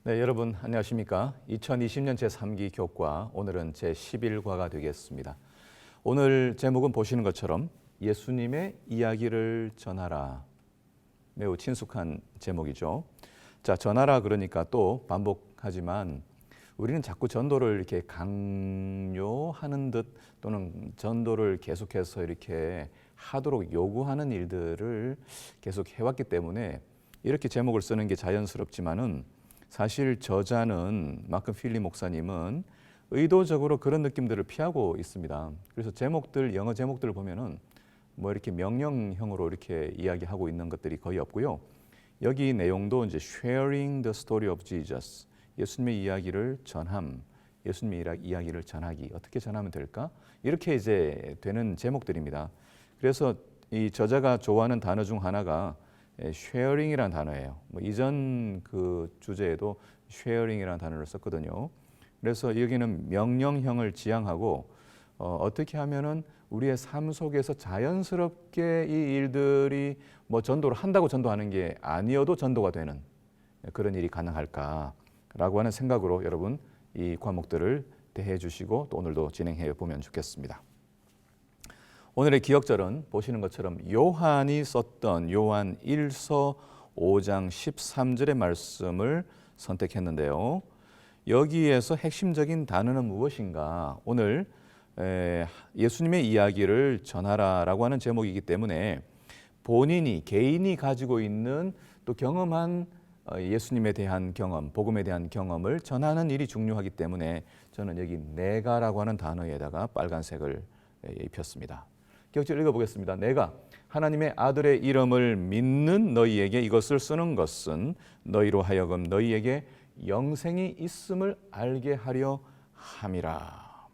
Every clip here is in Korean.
네, 여러분 안녕하십니까? 2020년 제3기 교과, 오늘은 제11과가 되겠습니다. 오늘 제목은 보시는 것처럼 예수님의 이야기를 전하라. 매우 친숙한 제목이죠. 자, 전하라 그러니까 또 반복하지만 우리는 자꾸 전도를 이렇게 강요하는 듯 또는 전도를 계속해서 이렇게 하도록 요구하는 일들을 계속 해왔기 때문에 이렇게 제목을 쓰는 게 자연스럽지만은 사실 저자는 마크 필리 목사님은 의도적으로 그런 느낌들을 피하고 있습니다. 그래서 제목들, 영어 제목들을 보면은 뭐 이렇게 명령형으로 이렇게 이야기하고 있는 것들이 거의 없고요. 여기 내용도 이제 sharing the story of Jesus, 예수님의 이야기를 전함, 예수님의 이야기를 전하기, 어떻게 전하면 될까? 이렇게 이제 되는 제목들입니다. 그래서 이 저자가 좋아하는 단어 중 하나가 sharing이라는 단어예요. 뭐 이전 그 주제에도 sharing이라는 단어를 썼거든요. 그래서 여기는 명령형을 지향하고 어떻게 하면은 우리의 삶 속에서 자연스럽게 이 일들이 뭐 전도를 한다고 전도하는 게 아니어도 전도가 되는 그런 일이 가능할까라고 하는 생각으로 여러분 이 과목들을 대해 주시고 또 오늘도 진행해 보면 좋겠습니다. 오늘의 기억절은 보시는 것처럼 요한이 썼던 요한 1서 5장 13절의 말씀을 선택했는데요. 여기에서 핵심적인 단어는 무엇인가? 오늘 예수님의 이야기를 전하라라고 하는 제목이기 때문에 개인이 가지고 있는 또 경험한 예수님에 대한 경험, 복음에 대한 경험을 전하는 일이 중요하기 때문에 저는 여기 내가라고 하는 단어에다가 빨간색을 입혔습니다. 기억절 읽어보겠습니다. 내가 하나님의 아들의 이름을 믿는 너희에게 이것을 쓰는 것은 너희로 하여금 너희에게 영생이 있음을 알게 하려 함이라.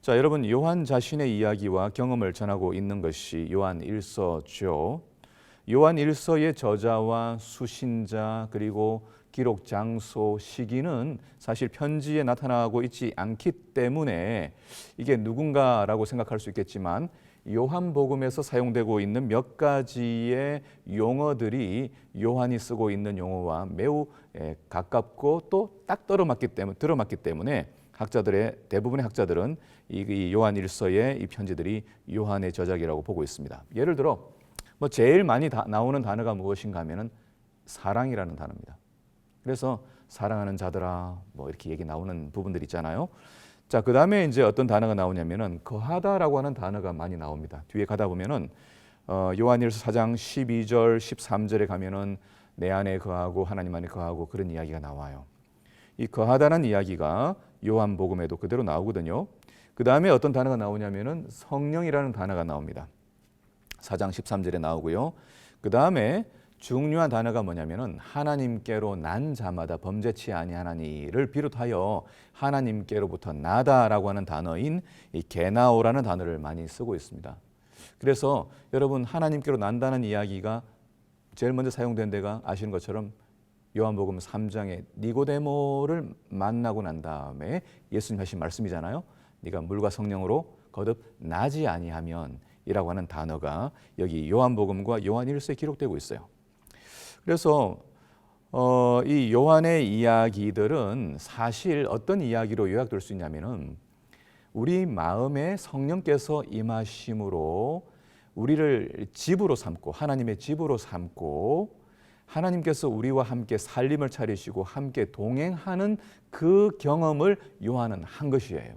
자, 여러분 요한 자신의 이야기와 경험을 전하고 있는 것이 요한 1서죠. 요한 1서의 저자와 수신자 그리고 기록 장소 시기는 사실 편지에 나타나고 있지 않기 때문에 이게 누군가라고 생각할 수 있겠지만 요한복음에서 사용되고 있는 몇 가지의 용어들이 요한이 쓰고 있는 용어와 매우 가깝고 또 딱 들어맞기 때문에 대부분의 학자들은 이 요한 1서의 이 편지들이 요한의 저작이라고 보고 있습니다. 예를 들어 뭐 제일 많이 나오는 단어가 무엇인가 하면은 사랑이라는 단어입니다. 그래서 사랑하는 자들아 뭐 이렇게 얘기 나오는 부분들 있잖아요. 자, 그다음에 이제 어떤 단어가 나오냐면은 거하다라고 하는 단어가 많이 나옵니다. 뒤에 가다 보면은 요한일서 4장 12절 13절에 가면은 내 안에 거하고 하나님 안에 거하고 그런 이야기가 나와요. 이 거하다는 이야기가 요한복음에도 그대로 나오거든요. 그다음에 어떤 단어가 나오냐면은 성령이라는 단어가 나옵니다. 4장 13절에 나오고요. 그다음에 중요한 단어가 뭐냐면은 하나님께로 난 자마다 범죄치 아니하나니를 비롯하여 하나님께로부터 나다라고 하는 단어인 이 게나오라는 단어를 많이 쓰고 있습니다. 그래서 여러분 하나님께로 난다는 이야기가 제일 먼저 사용된 데가 아시는 것처럼 요한복음 3장에 니고데모를 만나고 난 다음에 예수님 하신 말씀이잖아요. 네가 물과 성령으로 거듭 나지 아니하면 이라고 하는 단어가 여기 요한복음과 요한 1서에 기록되고 있어요. 그래서 이 요한의 이야기들은 사실 어떤 이야기로 요약될 수 있냐면은 우리 마음에 성령께서 임하심으로 우리를 집으로 삼고 하나님의 집으로 삼고 하나님께서 우리와 함께 살림을 차리시고 함께 동행하는 그 경험을 요한은 한 것이에요.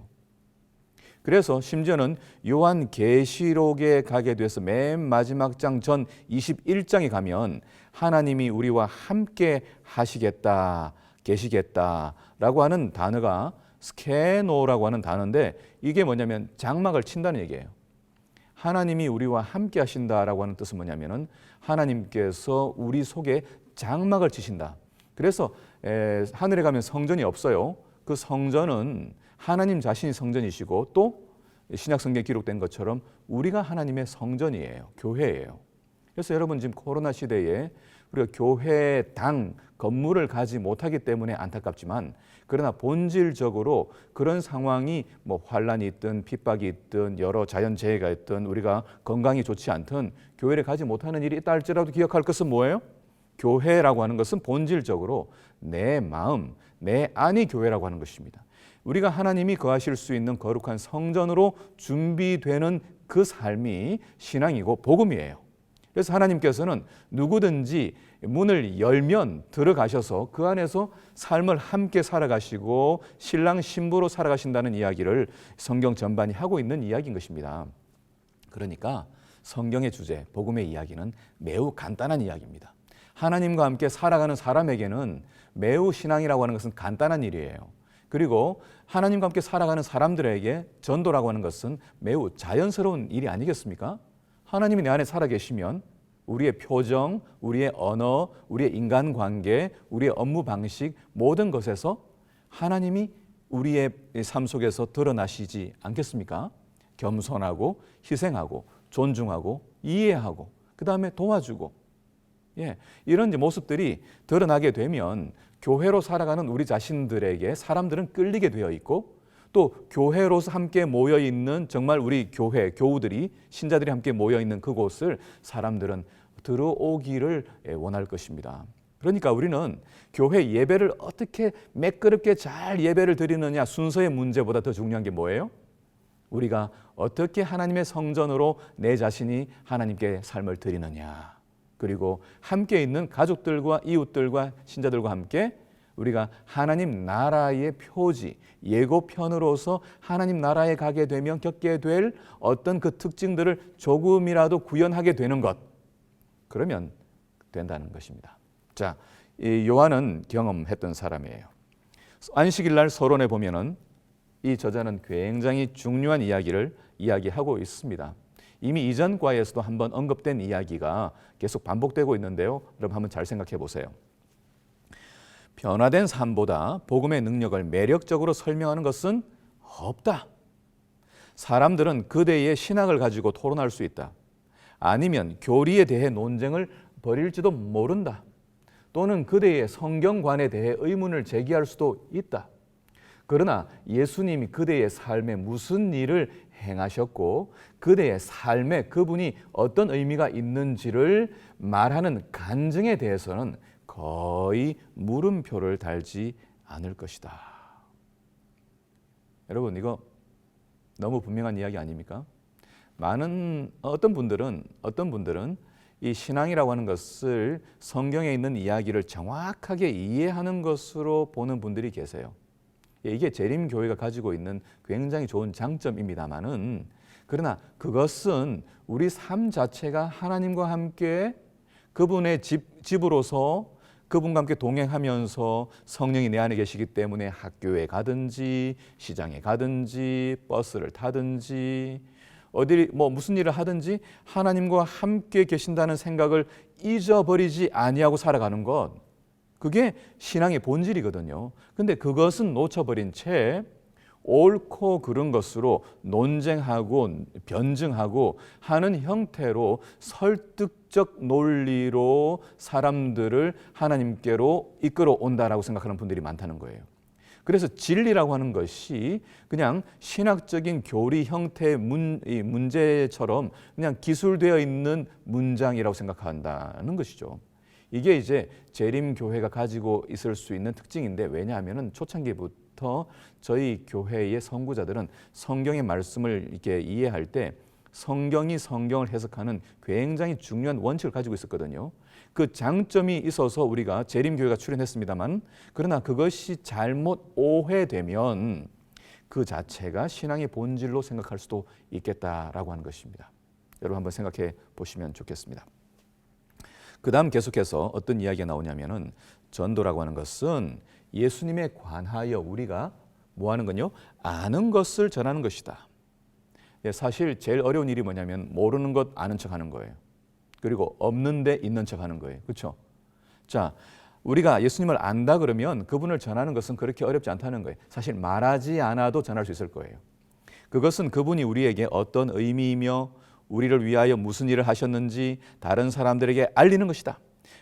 그래서 심지어는 요한계시록에 가게 돼서 맨 마지막 장 전 21장에 가면 하나님이 우리와 함께 하시겠다, 계시겠다라고 하는 단어가 스케노라고 하는 단어인데 이게 뭐냐면 장막을 친다는 얘기예요. 하나님이 우리와 함께 하신다라고 하는 뜻은 뭐냐면은 하나님께서 우리 속에 장막을 치신다. 그래서 하늘에 가면 성전이 없어요. 그 성전은 하나님 자신이 성전이시고 또 신약 성경에 기록된 것처럼 우리가 하나님의 성전이에요. 교회예요. 그래서 여러분 지금 코로나 시대에 우리가 교회당 건물을 가지 못하기 때문에 안타깝지만 그러나 본질적으로 그런 상황이 뭐 환란이 있든 핍박이 있든 여러 자연재해가 있든 우리가 건강이 좋지 않든 교회를 가지 못하는 일이 있다 할지라도 기억할 것은 뭐예요? 교회라고 하는 것은 본질적으로 내 마음, 내 안이 교회라고 하는 것입니다. 우리가 하나님이 거하실 수 있는 거룩한 성전으로 준비되는 그 삶이 신앙이고 복음이에요. 그래서 하나님께서는 누구든지 문을 열면 들어가셔서 그 안에서 삶을 함께 살아가시고 신랑 신부로 살아가신다는 이야기를 성경 전반이 하고 있는 이야기인 것입니다. 그러니까 성경의 주제, 복음의 이야기는 매우 간단한 이야기입니다. 하나님과 함께 살아가는 사람에게는 매우 신앙이라고 하는 것은 간단한 일이에요. 그리고 하나님과 함께 살아가는 사람들에게 전도라고 하는 것은 매우 자연스러운 일이 아니겠습니까? 하나님이 내 안에 살아계시면 우리의 표정, 우리의 언어, 우리의 인간관계, 우리의 업무 방식 모든 것에서 하나님이 우리의 삶 속에서 드러나시지 않겠습니까? 겸손하고 희생하고 존중하고 이해하고 그 다음에 도와주고 이런 모습들이 드러나게 되면 교회로 살아가는 우리 자신들에게 사람들은 끌리게 되어 있고 또 교회로서 함께 모여 있는 정말 우리 교회, 교우들이 신자들이 함께 모여 있는 그곳을 사람들은 들어오기를 원할 것입니다. 그러니까 우리는 교회 예배를 어떻게 매끄럽게 잘 예배를 드리느냐 순서의 문제보다 더 중요한 게 뭐예요? 우리가 어떻게 하나님의 성전으로 내 자신이 하나님께 삶을 드리느냐. 그리고 함께 있는 가족들과 이웃들과 신자들과 함께 우리가 하나님 나라의 표지, 예고편으로서 하나님 나라에 가게 되면 겪게 될 어떤 그 특징들을 조금이라도 구현하게 되는 것. 그러면 된다는 것입니다. 자, 이 요한은 경험했던 사람이에요. 안식일 날 서론에 보면은 이 저자는 굉장히 중요한 이야기를 이야기하고 있습니다. 이미 이전 과에서도 한번 언급된 이야기가 계속 반복되고 있는데요. 여러분 한번 잘 생각해 보세요. 변화된 삶보다 복음의 능력을 매력적으로 설명하는 것은 없다. 사람들은 그대의 신학을 가지고 토론할 수 있다. 아니면 교리에 대해 논쟁을 벌일지도 모른다. 또는 그대의 성경관에 대해 의문을 제기할 수도 있다. 그러나 예수님이 그대의 삶에 무슨 일을 행하셨고 그대의 삶에 그분이 어떤 의미가 있는지를 말하는 간증에 대해서는 거의 물음표를 달지 않을 것이다. 여러분 이거 너무 분명한 이야기 아닙니까? 많은 어떤 분들은 이 신앙이라고 하는 것을 성경에 있는 이야기를 정확하게 이해하는 것으로 보는 분들이 계세요. 이게 재림교회가 가지고 있는 굉장히 좋은 장점입니다만은 그러나 그것은 우리 삶 자체가 하나님과 함께 그분의 집으로서 그분과 함께 동행하면서 성령이 내 안에 계시기 때문에 학교에 가든지 시장에 가든지 버스를 타든지 어디 무슨 일을 하든지 하나님과 함께 계신다는 생각을 잊어버리지 아니하고 살아가는 것, 그게 신앙의 본질이거든요. 근데 그것은 놓쳐버린 채 옳고 그른 것으로 논쟁하고 변증하고 하는 형태로 설득적 논리로 사람들을 하나님께로 이끌어 온다라고 생각하는 분들이 많다는 거예요. 그래서 진리라고 하는 것이 그냥 신학적인 교리 형태의 문제처럼 그냥 기술되어 있는 문장이라고 생각한다는 것이죠. 이게 이제 재림교회가 가지고 있을 수 있는 특징인데, 왜냐하면 초창기부터 저희 교회의 선구자들은 성경의 말씀을 이렇게 이해할 때 성경이 성경을 해석하는 굉장히 중요한 원칙을 가지고 있었거든요. 그 장점이 있어서 우리가 재림교회가 출현했습니다만, 그러나 그것이 잘못 오해되면 그 자체가 신앙의 본질로 생각할 수도 있겠다라고 하는 것입니다. 여러분 한번 생각해 보시면 좋겠습니다. 그 다음 계속해서 어떤 이야기가 나오냐면은 전도라고 하는 것은 예수님에 관하여 우리가 뭐 하는 건요? 아는 것을 전하는 것이다. 사실 제일 어려운 일이 뭐냐면 모르는 것 아는 척 하는 거예요. 그리고 없는데 있는 척 하는 거예요. 그렇죠? 자, 우리가 예수님을 안다 그러면 그분을 전하는 것은 그렇게 어렵지 않다는 거예요. 사실 말하지 않아도 전할 수 있을 거예요. 그것은 그분이 우리에게 어떤 의미이며 우리를 위하여 무슨 일을 하셨는지 다른 사람들에게 알리는 것이다.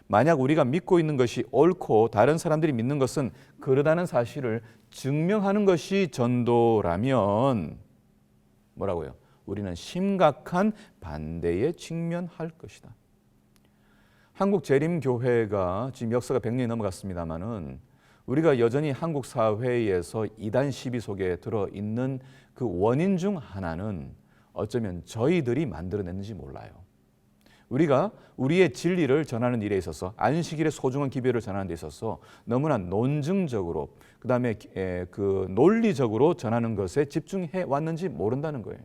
만약 우리가 믿고 있는 것이 옳고 다른 사람들이 믿는 것은 그러다는 사실을 증명하는 것이 전도라면 뭐라고요? 우리는 심각한 반대에 직면할 것이다. 한국 재림교회가 지금 역사가 100년이 넘어갔습니다마는 우리가 여전히 한국 사회에서 이단 시비 속에 들어있는 그 원인 중 하나는 어쩌면 저희들이 만들어냈는지 몰라요. 우리가 우리의 진리를 전하는 일에 있어서 안식일의 소중한 기별을 전하는 데 있어서 너무나 논증적으로 그다음에 그 논리적으로 전하는 것에 집중해 왔는지 모른다는 거예요.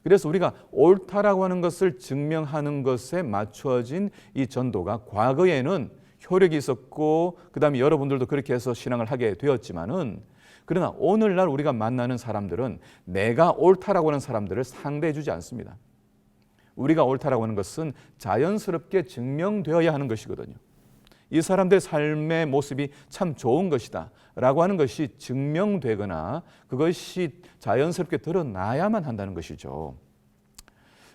그래서 우리가 옳다라고 하는 것을 증명하는 것에 맞추어진 이 전도가 과거에는 효력이 있었고 그다음에 여러분들도 그렇게 해서 신앙을 하게 되었지만은 그러나 오늘날 우리가 만나는 사람들은 내가 옳다라고 하는 사람들을 상대해 주지 않습니다. 우리가 옳다라고 하는 것은 자연스럽게 증명되어야 하는 것이거든요. 이 사람들의 삶의 모습이 참 좋은 것이다 라고 하는 것이 증명되거나 그것이 자연스럽게 드러나야만 한다는 것이죠.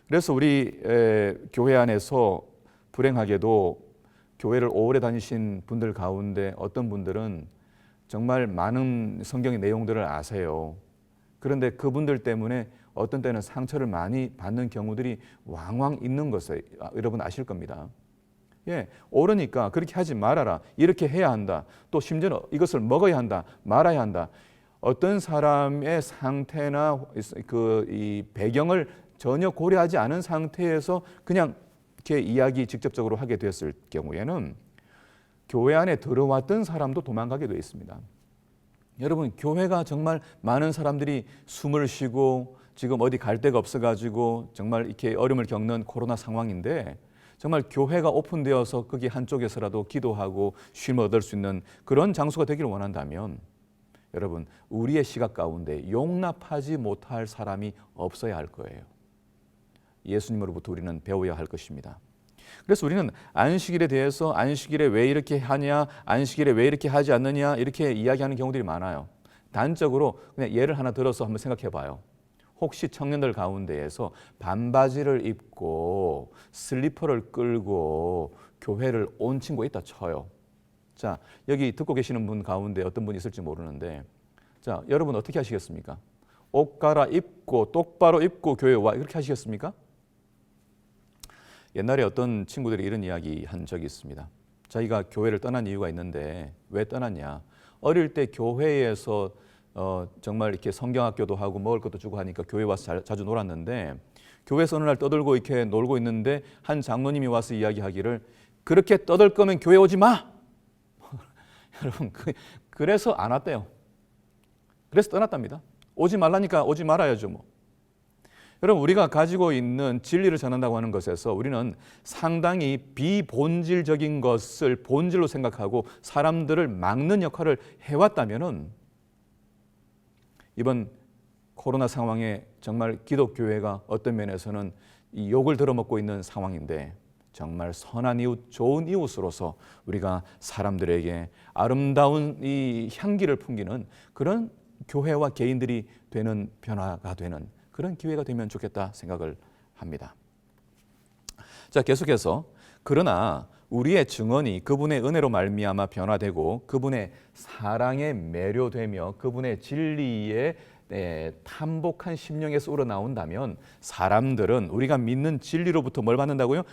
그래서 우리 교회 안에서 불행하게도 교회를 오래 다니신 분들 가운데 어떤 분들은 정말 많은 성경의 내용들을 아세요. 그런데 그분들 때문에 어떤 때는 상처를 많이 받는 경우들이 왕왕 있는 것을 여러분 아실 겁니다. 예, 옳으니까 그렇게 하지 말아라. 이렇게 해야 한다. 또 심지어는 이것을 먹어야 한다. 말아야 한다. 어떤 사람의 상태나 이 배경을 전혀 고려하지 않은 상태에서 그냥 이렇게 이야기 직접적으로 하게 됐을 경우에는 교회 안에 들어왔던 사람도 도망가게 되어 있습니다. 여러분, 교회가 정말 많은 사람들이 숨을 쉬고 지금 어디 갈 데가 없어가지고 정말 이렇게 어려움을 겪는 코로나 상황인데 정말 교회가 오픈되어서 거기 한쪽에서라도 기도하고 쉼을 얻을 수 있는 그런 장소가 되기를 원한다면 여러분, 우리의 시각 가운데 용납하지 못할 사람이 없어야 할 거예요. 예수님으로부터 우리는 배워야 할 것입니다. 그래서 우리는 안식일에 대해서 안식일에 왜 이렇게 하냐, 안식일에 왜 이렇게 하지 않느냐 이렇게 이야기하는 경우들이 많아요. 단적으로 그냥 예를 하나 들어서 한번 생각해 봐요. 혹시 청년들 가운데에서 반바지를 입고 슬리퍼를 끌고 교회를 온 친구가 있다 쳐요. 자, 여기 듣고 계시는 분 가운데 어떤 분이 있을지 모르는데 자, 여러분 어떻게 하시겠습니까? 옷 갈아입고 똑바로 입고 교회에 와 이렇게 하시겠습니까? 옛날에 어떤 친구들이 이런 이야기 한 적이 있습니다. 자기가 교회를 떠난 이유가 있는데 왜 떠났냐? 어릴 때 교회에서 정말 이렇게 성경학교도 하고 먹을 것도 주고 하니까 교회 와서 자주 놀았는데 교회에서 어느 날 떠들고 이렇게 놀고 있는데 한 장로님이 와서 이야기하기를 그렇게 떠들 거면 교회 오지 마! 여러분 그래서 안 왔대요. 그래서 떠났답니다. 오지 말라니까 오지 말아야죠 뭐. 여러분 우리가 가지고 있는 진리를 전한다고 하는 것에서 우리는 상당히 비본질적인 것을 본질로 생각하고 사람들을 막는 역할을 해왔다면은 이번 코로나 상황에 정말 기독교회가 어떤 면에서는 이 욕을 들어먹고 있는 상황인데 정말 선한 이웃, 좋은 이웃으로서 우리가 사람들에게 아름다운 이 향기를 풍기는 그런 교회와 개인들이 되는 변화가 되는 그런 기회가 되면 좋겠다 생각을 합니다. 자, 계속해서 그러나 우리의 증언이 그분의 은혜로 말미암아 변화되고 그분의 사랑에 매료되며 그분의 진리에 탐복한 심령에서 우러나온다면 사람들은 우리가 믿는 진리로부터 뭘 받는다고요?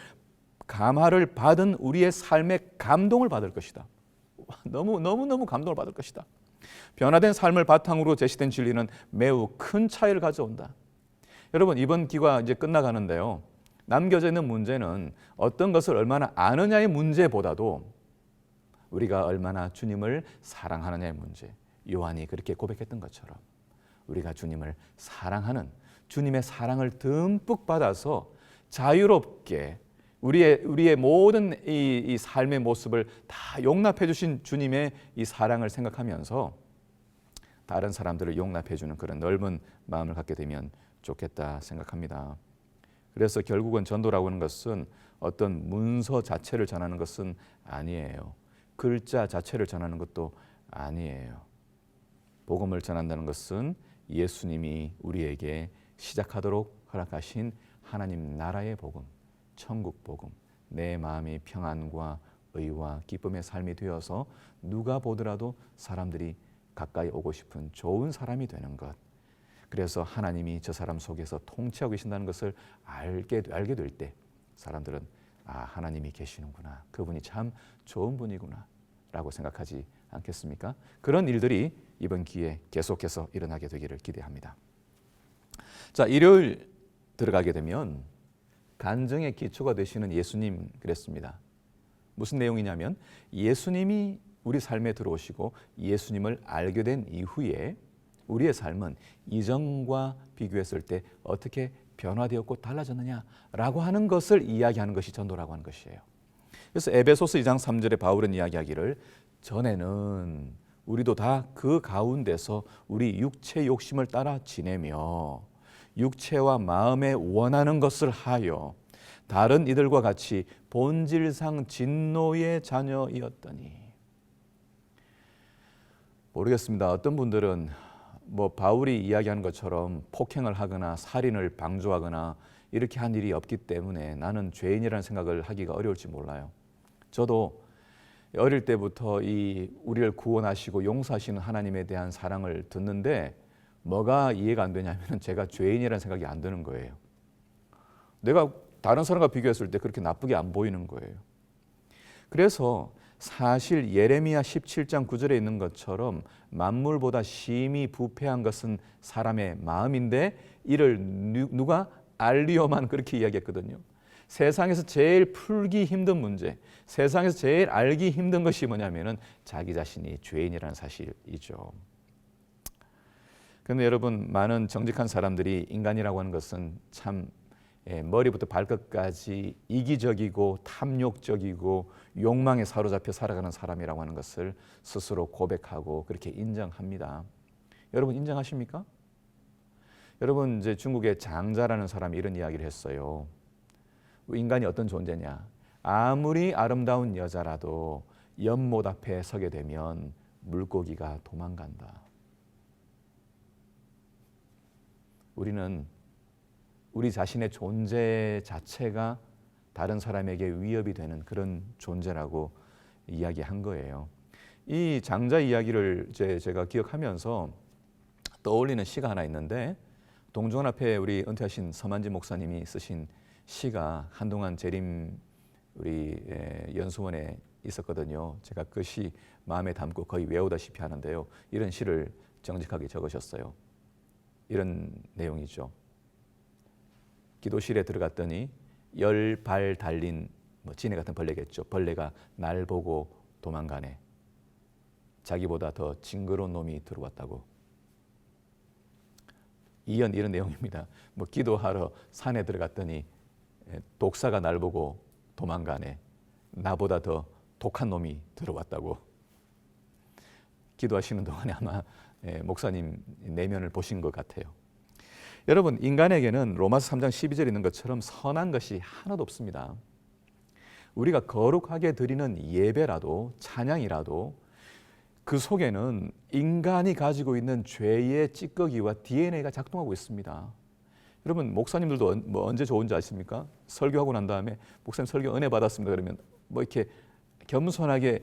감화를 받은 우리의 삶의 감동을 받을 것이다. 너무 감동을 받을 것이다. 변화된 삶을 바탕으로 제시된 진리는 매우 큰 차이를 가져온다. 여러분 이번 기가 이제 끝나가는데요. 남겨져 있는 문제는 어떤 것을 얼마나 아느냐의 문제보다도 우리가 얼마나 주님을 사랑하느냐의 문제. 요한이 그렇게 고백했던 것처럼 우리가 주님을 사랑하는 주님의 사랑을 듬뿍 받아서 자유롭게 우리의 모든 이 삶의 모습을 다 용납해 주신 주님의 이 사랑을 생각하면서 다른 사람들을 용납해 주는 그런 넓은 마음을 갖게 되면 좋겠다 생각합니다. 그래서 결국은 전도라고 하는 것은 어떤 문서 자체를 전하는 것은 아니에요. 글자 자체를 전하는 것도 아니에요. 복음을 전한다는 것은 예수님이 우리에게 시작하도록 허락하신 하나님 나라의 복음, 천국 복음, 내 마음이 평안과 의와 기쁨의 삶이 되어서 누가 보더라도 사람들이 가까이 오고 싶은 좋은 사람이 되는 것. 그래서 하나님이 저 사람 속에서 통치하고 계신다는 것을 알게 될 때 사람들은 하나님이 계시는구나. 그분이 참 좋은 분이구나 라고 생각하지 않겠습니까? 그런 일들이 이번 기회에 계속해서 일어나게 되기를 기대합니다. 자, 일요일 들어가게 되면 간증의 기초가 되시는 예수님 그랬습니다. 무슨 내용이냐면 예수님이 우리 삶에 들어오시고 예수님을 알게 된 이후에 우리의 삶은 이전과 비교했을 때 어떻게 변화되었고 달라졌느냐라고 하는 것을 이야기하는 것이 전도라고 하는 것이에요. 그래서 에베소서 2장 3절에 바울은 이야기하기를 전에는 우리도 다 그 가운데서 우리 육체 욕심을 따라 지내며 육체와 마음에 원하는 것을 하여 다른 이들과 같이 본질상 진노의 자녀이었더니. 모르겠습니다. 어떤 분들은 바울이 이야기하는 것처럼 폭행을 하거나 살인을 방조하거나 이렇게 한 일이 없기 때문에 나는 죄인이라는 생각을 하기가 어려울지 몰라요. 저도 어릴 때부터 우리를 구원하시고 용서하시는 하나님에 대한 사랑을 듣는데 뭐가 이해가 안 되냐면 제가 죄인이라는 생각이 안 드는 거예요. 내가 다른 사람과 비교했을 때 그렇게 나쁘게 안 보이는 거예요. 그래서 사실 예레미야 17장 9절에 있는 것처럼 만물보다 심히 부패한 것은 사람의 마음인데 이를 누가 알리오만 그렇게 이야기했거든요. 세상에서 제일 풀기 힘든 문제, 세상에서 제일 알기 힘든 것이 뭐냐면은 자기 자신이 죄인이라는 사실이죠. 그런데 여러분, 많은 정직한 사람들이 인간이라고 하는 것은 참 머리부터 발끝까지 이기적이고 탐욕적이고 욕망에 사로잡혀 살아가는 사람이라고 하는 것을 스스로 고백하고 그렇게 인정합니다. 여러분 인정하십니까? 여러분, 이제 중국의 장자라는 사람이 이런 이야기를 했어요. 인간이 어떤 존재냐? 아무리 아름다운 여자라도 연못 앞에 서게 되면 물고기가 도망간다. 우리는 우리 자신의 존재 자체가 다른 사람에게 위협이 되는 그런 존재라고 이야기한 거예요. 이 장자 이야기를 제가 기억하면서 떠올리는 시가 하나 있는데, 동중원 앞에 우리 은퇴하신 서만지 목사님이 쓰신 시가 한동안 재림 우리 연수원에 있었거든요. 제가 그 시 마음에 담고 거의 외우다시피 하는데요. 이런 시를 정직하게 적으셨어요. 이런 내용이죠. 기도실에 들어갔더니 10발 달린 지네 같은 벌레겠죠. 벌레가 날 보고 도망가네. 자기보다 더 징그러운 놈이 들어왔다고. 이런 내용입니다. 기도하러 산에 들어갔더니 독사가 날 보고 도망가네. 나보다 더 독한 놈이 들어왔다고. 기도하시는 동안에 아마 목사님 내면을 보신 것 같아요. 여러분, 인간에게는 로마서 3장 12절에 있는 것처럼 선한 것이 하나도 없습니다. 우리가 거룩하게 드리는 예배라도 찬양이라도 그 속에는 인간이 가지고 있는 죄의 찌꺼기와 DNA가 작동하고 있습니다. 여러분, 목사님들도 언제 좋은지 아십니까? 설교하고 난 다음에 목사님 설교 은혜 받았습니다 그러면 이렇게 겸손하게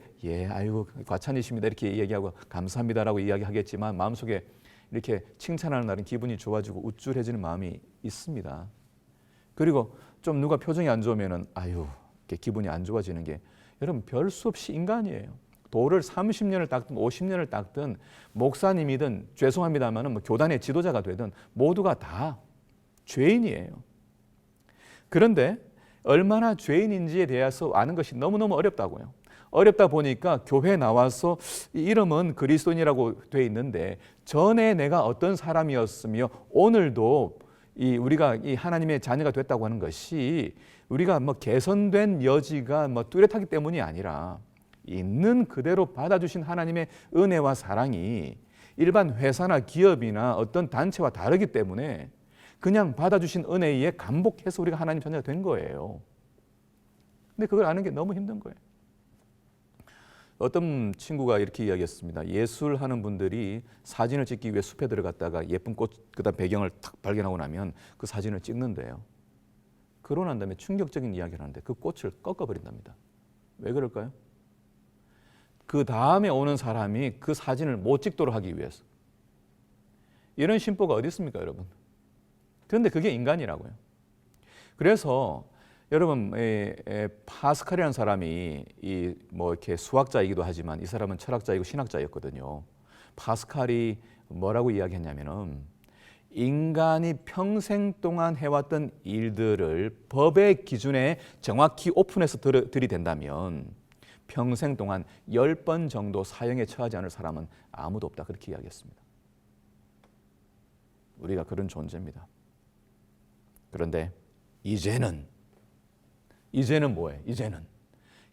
아이고 과찬이십니다 이렇게 얘기하고 감사합니다라고 이야기하겠지만 마음속에 이렇게 칭찬하는 날은 기분이 좋아지고 우쭐해지는 마음이 있습니다. 그리고 좀 누가 표정이 안 좋으면은 이렇게 기분이 안 좋아지는 게, 여러분, 별 수 없이 인간이에요. 도를 30년을 닦든 50년을 닦든 목사님이든 죄송합니다만은 교단의 지도자가 되든 모두가 다 죄인이에요. 그런데 얼마나 죄인인지에 대해서 아는 것이 너무너무 어렵다고요. 어렵다 보니까 교회에 나와서 이 이름은 그리스도인이라고 돼 있는데 전에 내가 어떤 사람이었으며 오늘도 우리가 이 하나님의 자녀가 됐다고 하는 것이 우리가 개선된 여지가 뚜렷하기 때문이 아니라 있는 그대로 받아주신 하나님의 은혜와 사랑이 일반 회사나 기업이나 어떤 단체와 다르기 때문에 그냥 받아주신 은혜에 의해 감복해서 우리가 하나님 자녀가 된 거예요. 근데 그걸 아는 게 너무 힘든 거예요. 어떤 친구가 이렇게 이야기했습니다. 예술하는 분들이 사진을 찍기 위해 숲에 들어갔다가 예쁜 꽃, 그다음 배경을 탁 발견하고 나면 그 사진을 찍는데요. 그러고 난 다음에 충격적인 이야기를 하는데 그 꽃을 꺾어버린답니다. 왜 그럴까요? 그 다음에 오는 사람이 그 사진을 못 찍도록 하기 위해서. 이런 심보가 어디 있습니까, 여러분? 그런데 그게 인간이라고요. 그래서 여러분, 파스칼이라는 사람이 이렇게 수학자이기도 하지만 이 사람은 철학자이고 신학자였거든요. 파스칼이 뭐라고 이야기했냐면은 인간이 평생 동안 해왔던 일들을 법의 기준에 정확히 오픈해서 들이댄다면 평생 동안 10번 정도 사형에 처하지 않을 사람은 아무도 없다, 그렇게 이야기했습니다. 우리가 그런 존재입니다. 그런데 이제는 뭐예요?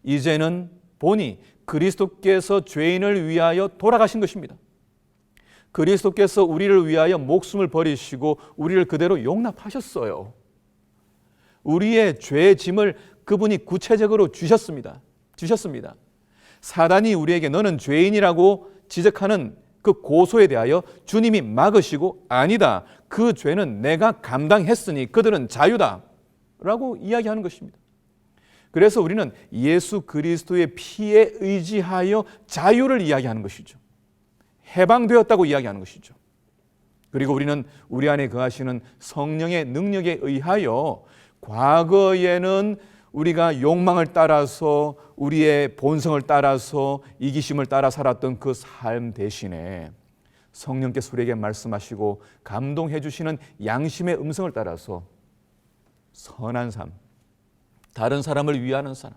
이제는 보니 그리스도께서 죄인을 위하여 돌아가신 것입니다. 그리스도께서 우리를 위하여 목숨을 버리시고 우리를 그대로 용납하셨어요. 우리의 죄의 짐을 그분이 구체적으로 주셨습니다. 사단이 우리에게 너는 죄인이라고 지적하는 그 고소에 대하여 주님이 막으시고 아니다, 그 죄는 내가 감당했으니 그들은 자유다 라고 이야기하는 것입니다. 그래서 우리는 예수 그리스도의 피에 의지하여 자유를 이야기하는 것이죠. 해방되었다고 이야기하는 것이죠. 그리고 우리는 우리 안에 거하시는 성령의 능력에 의하여 과거에는 우리가 욕망을 따라서 우리의 본성을 따라서 이기심을 따라 살았던 그 삶 대신에 성령께서 우리에게 말씀하시고 감동해 주시는 양심의 음성을 따라서 선한 삶, 다른 사람을 위하는 삶,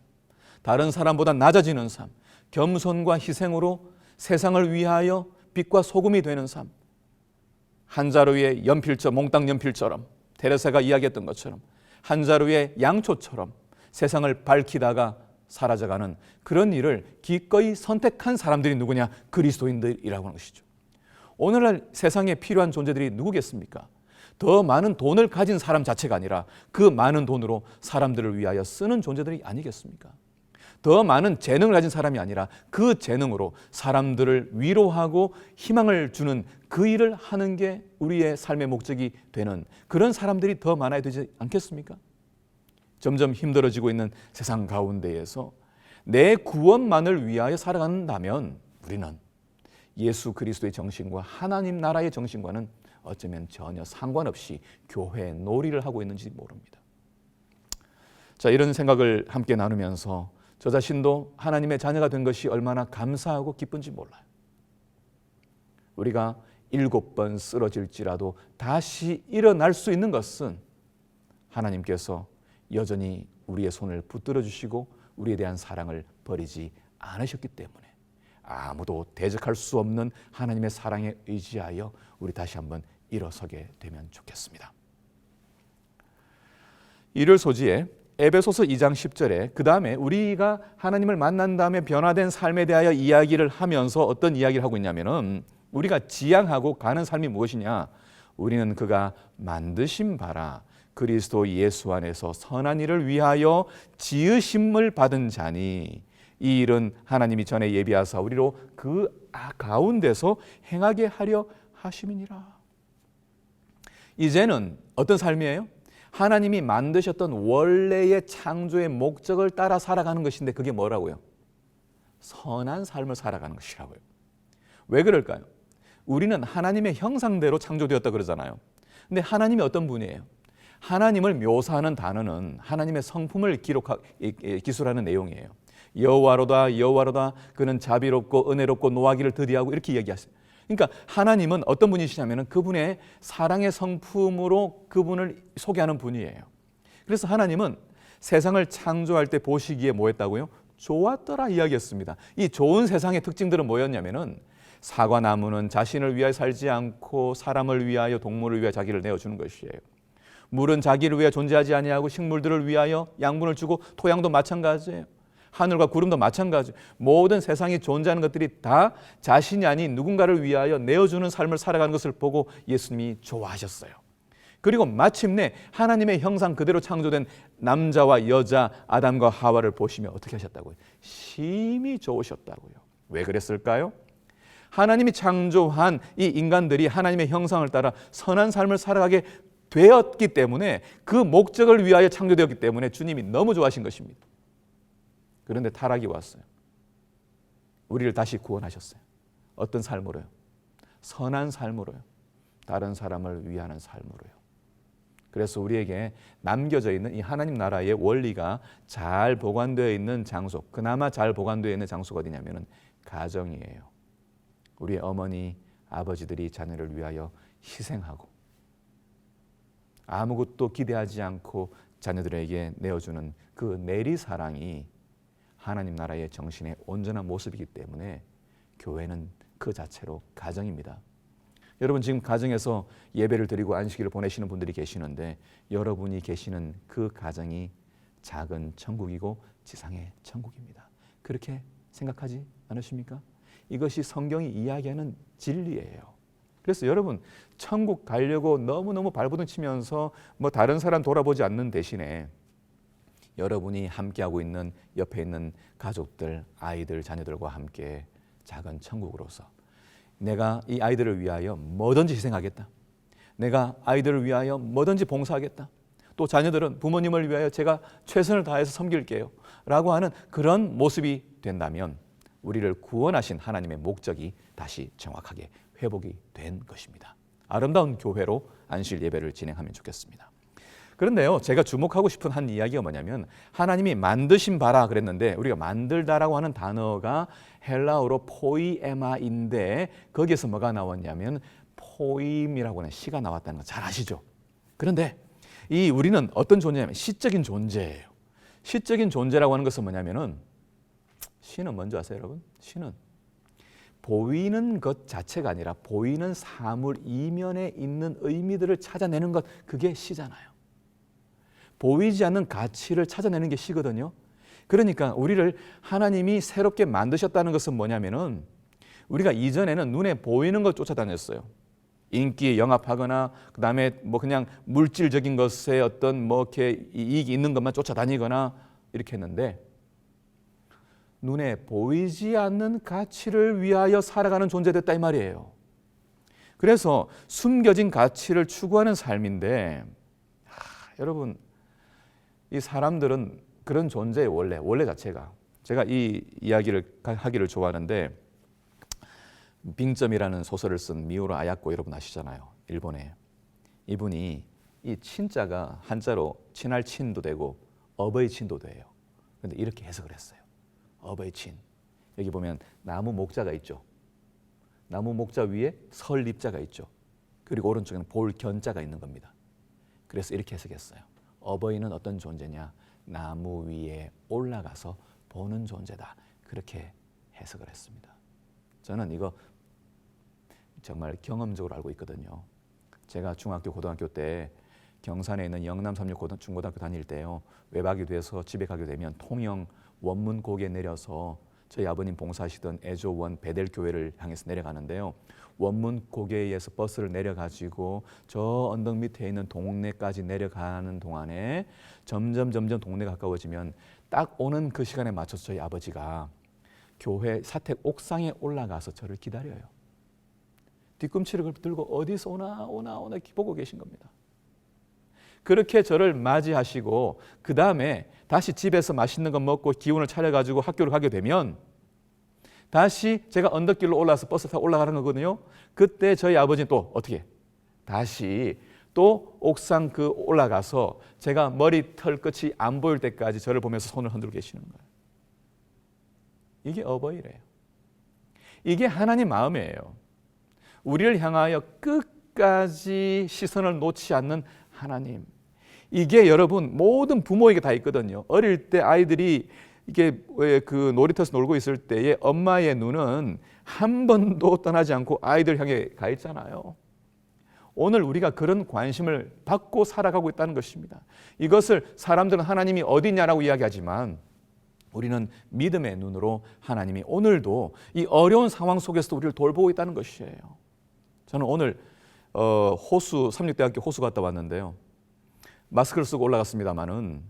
다른 사람보다 낮아지는 삶, 겸손과 희생으로 세상을 위하여 빛과 소금이 되는 삶, 한 자루의 연필처럼, 몽땅 연필처럼 테레사가 이야기했던 것처럼 한 자루의 양초처럼 세상을 밝히다가 사라져가는 그런 일을 기꺼이 선택한 사람들이 누구냐? 그리스도인들이라고 하는 것이죠. 오늘날 세상에 필요한 존재들이 누구겠습니까? 더 많은 돈을 가진 사람 자체가 아니라 그 많은 돈으로 사람들을 위하여 쓰는 존재들이 아니겠습니까? 더 많은 재능을 가진 사람이 아니라 그 재능으로 사람들을 위로하고 희망을 주는 그 일을 하는 게 우리의 삶의 목적이 되는 그런 사람들이 더 많아야 되지 않겠습니까? 점점 힘들어지고 있는 세상 가운데에서 내 구원만을 위하여 살아간다면 우리는 예수 그리스도의 정신과 하나님 나라의 정신과는 어쩌면 전혀 상관없이 교회의 놀이를 하고 있는지 모릅니다. 자, 이런 생각을 함께 나누면서 저 자신도 하나님의 자녀가 된 것이 얼마나 감사하고 기쁜지 몰라요. 우리가 7번 쓰러질지라도 다시 일어날 수 있는 것은 하나님께서 여전히 우리의 손을 붙들어 주시고 우리에 대한 사랑을 버리지 않으셨기 때문에 아무도 대적할 수 없는 하나님의 사랑에 의지하여 우리 다시 한번 일어서게 되면 좋겠습니다. 일요일 소지에 에베소서 2장 10절에 그 다음에 우리가 하나님을 만난 다음에 변화된 삶에 대하여 이야기를 하면서 어떤 이야기를 하고 있냐면은 우리가 지향하고 가는 삶이 무엇이냐? 우리는 그가 만드신 바라 그리스도 예수 안에서 선한 일을 위하여 지으심을 받은 자니 이 일은 하나님이 전에 예비하사 우리로 그 가운데서 행하게 하려 하심이니라. 이제는 어떤 삶이에요? 하나님이 만드셨던 원래의 창조의 목적을 따라 살아가는 것인데 그게 뭐라고요? 선한 삶을 살아가는 것이라고요. 왜 그럴까요? 우리는 하나님의 형상대로 창조되었다 그러잖아요. 근데 하나님이 어떤 분이에요? 하나님을 묘사하는 단어는 하나님의 성품을 기술하는 내용이에요. 여호와로다 여호와로다 그는 자비롭고 은혜롭고 노하기를 더디하고 이렇게 이야기하세요. 그러니까 하나님은 어떤 분이시냐면 그분의 사랑의 성품으로 그분을 소개하는 분이에요. 그래서 하나님은 세상을 창조할 때 보시기에 뭐 했다고요? 좋았더라 이야기했습니다. 이 좋은 세상의 특징들은 뭐였냐면은 사과나무는 자신을 위하여 살지 않고 사람을 위하여 동물을 위하여 자기를 내어주는 것이에요. 물은 자기를 위하여 존재하지 아니하고 식물들을 위하여 양분을 주고 토양도 마찬가지예요. 하늘과 구름도 마찬가지예요. 모든 세상에 존재하는 것들이 다 자신이 아닌 누군가를 위하여 내어주는 삶을 살아가는 것을 보고 예수님이 좋아하셨어요. 그리고 마침내 하나님의 형상 그대로 창조된 남자와 여자 아담과 하와를 보시며 어떻게 하셨다고요? 심히 좋으셨다고요. 왜 그랬을까요? 하나님이 창조한 이 인간들이 하나님의 형상을 따라 선한 삶을 살아가게 되었기 때문에 그 목적을 위하여 창조되었기 때문에 주님이 너무 좋아하신 것입니다. 그런데 타락이 왔어요. 우리를 다시 구원하셨어요. 어떤 삶으로요? 선한 삶으로요. 다른 사람을 위하는 삶으로요. 그래서 우리에게 남겨져 있는 이 하나님 나라의 원리가 잘 보관되어 있는 장소, 그나마 잘 보관되어 있는 장소가 어디냐면은 가정이에요. 우리의 어머니, 아버지들이 자녀를 위하여 희생하고 아무것도 기대하지 않고 자녀들에게 내어주는 그 내리사랑이 하나님 나라의 정신의 온전한 모습이기 때문에 교회는 그 자체로 가정입니다. 여러분 지금 가정에서 예배를 드리고 안식일을 보내시는 분들이 계시는데 여러분이 계시는 그 가정이 작은 천국이고 지상의 천국입니다. 그렇게 생각하지 않으십니까? 이것이 성경이 이야기하는 진리예요. 그래서 여러분 천국 가려고 너무너무 발버둥 치면서 뭐 다른 사람 돌아보지 않는 대신에 여러분이 함께하고 있는 옆에 있는 가족들, 아이들, 자녀들과 함께 작은 천국으로서 내가 이 아이들을 위하여 뭐든지 희생하겠다. 내가 아이들을 위하여 뭐든지 봉사하겠다. 또 자녀들은 부모님을 위하여 제가 최선을 다해서 섬길게요. 라고 하는 그런 모습이 된다면 우리를 구원하신 하나님의 목적이 다시 정확하게 회복이 된 것입니다. 아름다운 교회로 안식일 예배를 진행하면 좋겠습니다. 그런데요, 제가 주목하고 싶은 한 이야기가 뭐냐면 하나님이 만드신 바라 그랬는데 우리가 만들다라고 하는 단어가 헬라어로 포이에마인데 거기에서 뭐가 나왔냐면 포임이라고 하는 시가 나왔다는 거 잘 아시죠? 그런데 이 우리는 어떤 존재냐면 시적인 존재예요. 시적인 존재라고 하는 것은 뭐냐면은 시는 뭔지 아세요, 여러분? 시는 보이는 것 자체가 아니라 보이는 사물 이면에 있는 의미들을 찾아내는 것, 그게 시잖아요. 보이지 않는 가치를 찾아내는 게 시거든요. 그러니까 우리를 하나님이 새롭게 만드셨다는 것은 뭐냐면은 우리가 이전에는 눈에 보이는 것 쫓아다녔어요. 인기에 영합하거나 그다음에 뭐 그냥 물질적인 것에 어떤 뭐 이렇게 이익이 있는 것만 쫓아다니거나 이렇게 했는데 눈에 보이지 않는 가치를 위하여 살아가는 존재 됐다 이 말이에요. 그래서 숨겨진 가치를 추구하는 삶인데 여러분 이 사람들은 그런 존재의 원래 자체가 제가 이 이야기를 하기를 좋아하는데 빙점이라는 소설을 쓴 미우라 아야코 여러분 아시잖아요. 일본에 이분이 이 친자가 한자로 친할 친도 되고 어버이 친도 돼요. 그런데 이렇게 해석을 했어요. 어버이 친 여기 보면 나무 목자가 있죠. 나무 목자 위에 설립자가 있죠. 그리고 오른쪽에는 볼 견자가 있는 겁니다. 그래서 이렇게 해석했어요. 어버이는 어떤 존재냐? 나무 위에 올라가서 보는 존재다. 그렇게 해석을 했습니다. 저는 이거 정말 경험적으로 알고 있거든요. 제가 중학교, 고등학교 때 경산에 있는 영남 삼육 중고등학교 다닐 때요. 외박이 돼서 집에 가게 되면 통영 원문고개에 내려서 저희 아버님 봉사하시던 애조원 베델교회를 향해서 내려가는데요. 원문고개에서 버스를 내려가지고 저 언덕 밑에 있는 동네까지 내려가는 동안에 점점 동네가 가까워지면 딱 오는 그 시간에 맞춰서 저희 아버지가 교회 사택 옥상에 올라가서 저를 기다려요. 뒤꿈치를 들고 어디서 오나 보고 계신 겁니다. 그렇게 저를 맞이하시고 그 다음에 다시 집에서 맛있는 거 먹고 기운을 차려가지고 학교를 가게 되면 다시 제가 언덕길로 올라와서 버스 타고 올라가는 거거든요. 그때 저희 아버지는 또 어떻게 다시 또 옥상 그 올라가서 제가 머리털 끝이 안 보일 때까지 저를 보면서 손을 흔들고 계시는 거예요. 이게 어버이래요. 이게 하나님 마음이에요. 우리를 향하여 끝까지 시선을 놓지 않는 하나님. 이게 여러분 모든 부모에게 다 있거든요. 어릴 때 아이들이 이게 그 놀이터에서 놀고 있을 때에 엄마의 눈은 한 번도 떠나지 않고 아이들 향해 가 있잖아요. 오늘 우리가 그런 관심을 받고 살아가고 있다는 것입니다. 이것을 사람들은 하나님이 어디 있냐라고 이야기하지만 우리는 믿음의 눈으로 하나님이 오늘도 이 어려운 상황 속에서도 우리를 돌보고 있다는 것이에요. 저는 오늘 호수 삼육대학교 호수 갔다 왔는데요. 마스크를 쓰고 올라갔습니다마는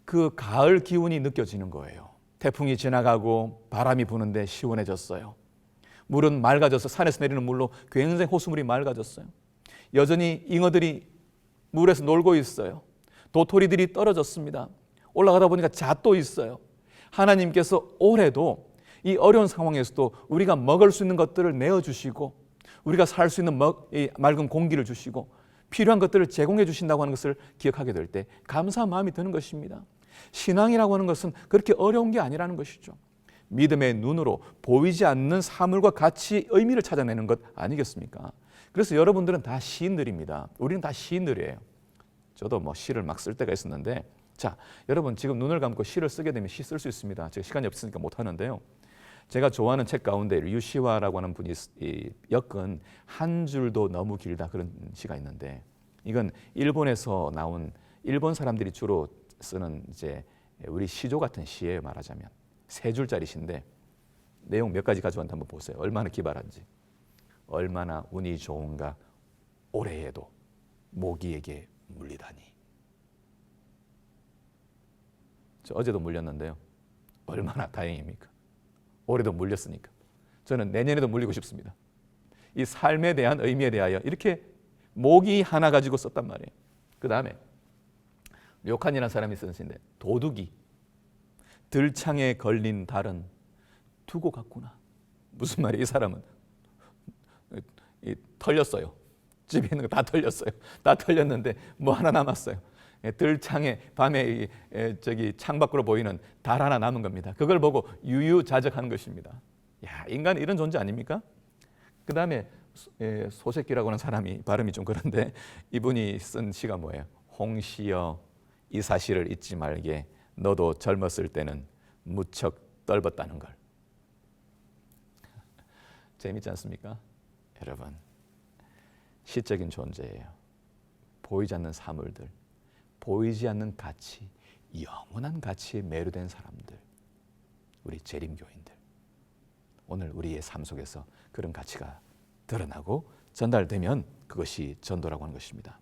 그 가을 기운이 느껴지는 거예요. 태풍이 지나가고 바람이 부는데 시원해졌어요. 물은 맑아져서 산에서 내리는 물로 굉장히 호수물이 맑아졌어요. 여전히 잉어들이 물에서 놀고 있어요. 도토리들이 떨어졌습니다. 올라가다 보니까 잣도 있어요. 하나님께서 올해도 이 어려운 상황에서도 우리가 먹을 수 있는 것들을 내어주시고 우리가 살 수 있는 맑은 공기를 주시고 필요한 것들을 제공해 주신다고 하는 것을 기억하게 될 때 감사한 마음이 드는 것입니다. 신앙이라고 하는 것은 그렇게 어려운 게 아니라는 것이죠. 믿음의 눈으로 보이지 않는 사물과 가치, 의미를 찾아내는 것 아니겠습니까? 그래서 여러분들은 다 시인들입니다. 우리는 다 시인들이에요. 저도 뭐 시를 막 쓸 때가 있었는데, 자, 여러분 지금 눈을 감고 시를 쓰게 되면 시 쓸 수 있습니다. 제가 시간이 없으니까 못 하는데요. 제가 좋아하는 책 가운데 류시화라고 하는 분이 엮은 한 줄도 너무 길다 그런 시가 있는데, 이건 일본에서 나온 일본 사람들이 주로 쓰는 이제 우리 시조 같은 시예요. 말하자면 3줄짜리 시인데 내용 몇 가지 가져왔는데 한번 보세요. 얼마나 기발한지. 얼마나 운이 좋은가 올해에도 모기에게 물리다니. 저 어제도 물렸는데요. 얼마나 다행입니까? 올해도 물렸으니까. 저는 내년에도 물리고 싶습니다. 이 삶에 대한 의미에 대하여 이렇게 모기 하나 가지고 썼단 말이에요. 그 다음에 료칸이라는 사람이 쓴 시인데, 도둑이 들창에 걸린 달은 두고 갔구나. 무슨 말이에요? 이 사람은 털렸어요. 집에 있는 거 다 털렸어요. 다 털렸는데 뭐 하나 남았어요. 들창에 밤에 저기 창밖으로 보이는 달 하나 남은 겁니다. 그걸 보고 유유자적하는 것입니다. 야, 인간은 이런 존재 아닙니까? 그 다음에 소새끼라고 하는 사람이 발음이 좀 그런데 이분이 쓴 시가 뭐예요? 홍시여 이 사실을 잊지 말게, 너도 젊었을 때는 무척 떫었다는 걸. 재밌지 않습니까? 여러분, 시적인 존재예요. 보이지 않는 사물들, 보이지 않는 가치, 영원한 가치에 매료된 사람들, 우리 재림교인들. 오늘 우리의 삶 속에서 그런 가치가 드러나고 전달되면 그것이 전도라고 하는 것입니다.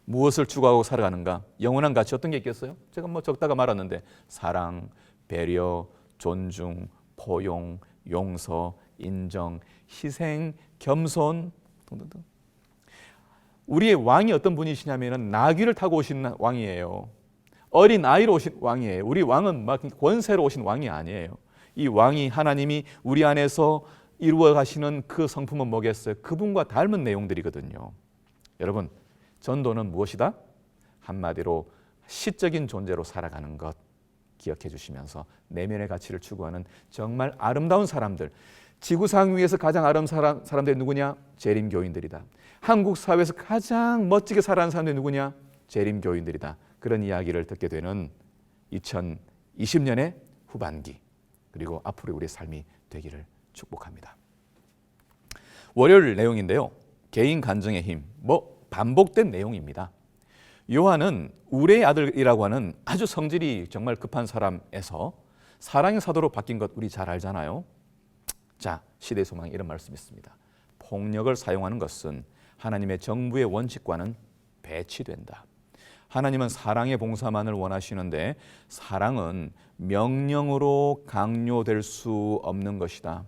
무엇을 추구하고 살아가는가? 영원한 가치 어떤 게 있겠어요? 제가 뭐 적다가 말았는데 사랑, 배려, 존중, 포용, 용서, 인정, 희생, 겸손 등등등. 우리의 왕이 어떤 분이시냐면 나귀를 타고 오신 왕이에요. 어린 아이로 오신 왕이에요. 우리 왕은 막 권세로 오신 왕이 아니에요. 이 왕이 하나님이 우리 안에서 이루어 가시는 그 성품은 뭐겠어요? 그분과 닮은 내용들이거든요. 여러분, 전도는 무엇이다? 한마디로 시적인 존재로 살아가는 것 기억해 주시면서 내면의 가치를 추구하는 정말 아름다운 사람들, 지구상 위에서 가장 아름다운 사람들이 누구냐? 재림교인들이다. 한국 사회에서 가장 멋지게 살아가는 사람들이 누구냐? 재림교인들이다. 그런 이야기를 듣게 되는 2020년의 후반기, 그리고 앞으로 우리의 삶이 되기를 축복합니다. 월요일 내용인데요. 개인 간증의 힘, 반복된 내용입니다. 요한은 우레의 아들이라고 하는 아주 성질이 정말 급한 사람에서 사랑의 사도로 바뀐 것 우리 잘 알잖아요. 자, 시대의 소망에 이런 말씀이 있습니다. 폭력을 사용하는 것은 하나님의 정부의 원칙과는 배치된다. 하나님은 사랑의 봉사만을 원하시는데 사랑은 명령으로 강요될 수 없는 것이다.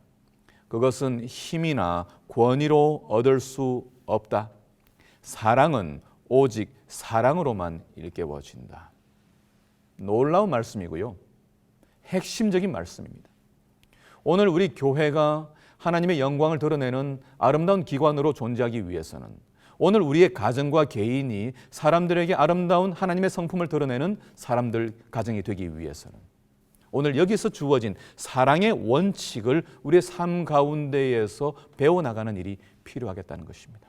그것은 힘이나 권위로 얻을 수 없다. 사랑은 오직 사랑으로만 일깨워진다. 놀라운 말씀이고요. 핵심적인 말씀입니다. 오늘 우리 교회가 하나님의 영광을 드러내는 아름다운 기관으로 존재하기 위해서는, 오늘 우리의 가정과 개인이 사람들에게 아름다운 하나님의 성품을 드러내는 사람들 가정이 되기 위해서는, 오늘 여기서 주어진 사랑의 원칙을 우리의 삶 가운데에서 배워나가는 일이 필요하겠다는 것입니다.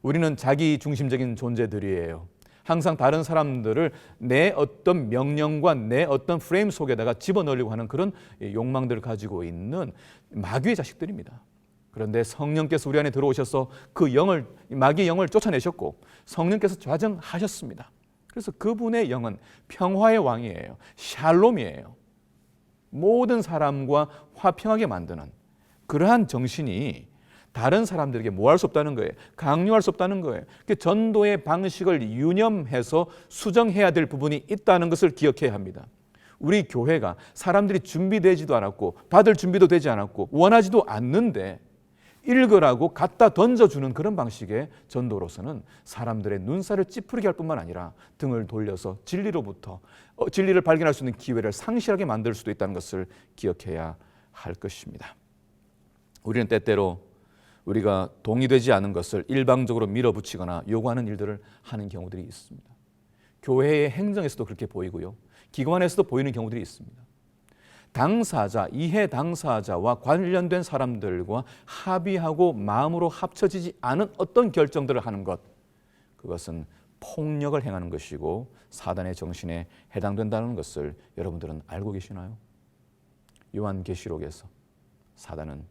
우리는 자기 중심적인 존재들이에요. 항상 다른 사람들을 내 어떤 명령과 내 어떤 프레임 속에다가 집어넣으려고 하는 그런 욕망들을 가지고 있는 마귀의 자식들입니다. 그런데 성령께서 우리 안에 들어오셔서 그 마귀의 영을 쫓아내셨고 성령께서 좌정하셨습니다. 그래서 그분의 영은 평화의 왕이에요. 샬롬이에요. 모든 사람과 화평하게 만드는 그러한 정신이 다른 사람들에게 뭐 할 수 없다는 거예요. 강요할 수 없다는 거예요. 전도의 방식을 유념해서 수정해야 될 부분이 있다는 것을 기억해야 합니다. 우리 교회가 사람들이 준비되지도 않았고 받을 준비도 되지 않았고 원하지도 않는데 읽으라고 갖다 던져주는 그런 방식의 전도로서는 사람들의 눈살을 찌푸리게 할 뿐만 아니라 등을 돌려서 진리로부터 진리를 발견할 수 있는 기회를 상실하게 만들 수도 있다는 것을 기억해야 할 것입니다. 우리는 때때로 우리가 동의되지 않은 것을 일방적으로 밀어붙이거나 요구하는 일들을 하는 경우들이 있습니다. 교회의 행정에서도 그렇게 보이고요. 기관에서도 보이는 경우들이 있습니다. 당사자, 이해 당사자와 관련된 사람들과 합의하고 마음으로 합쳐지지 않은 어떤 결정들을 하는 것, 그것은 폭력을 행하는 것이고 사단의 정신에 해당된다는 것을 여러분들은 알고 계시나요? 요한계시록에서 사단은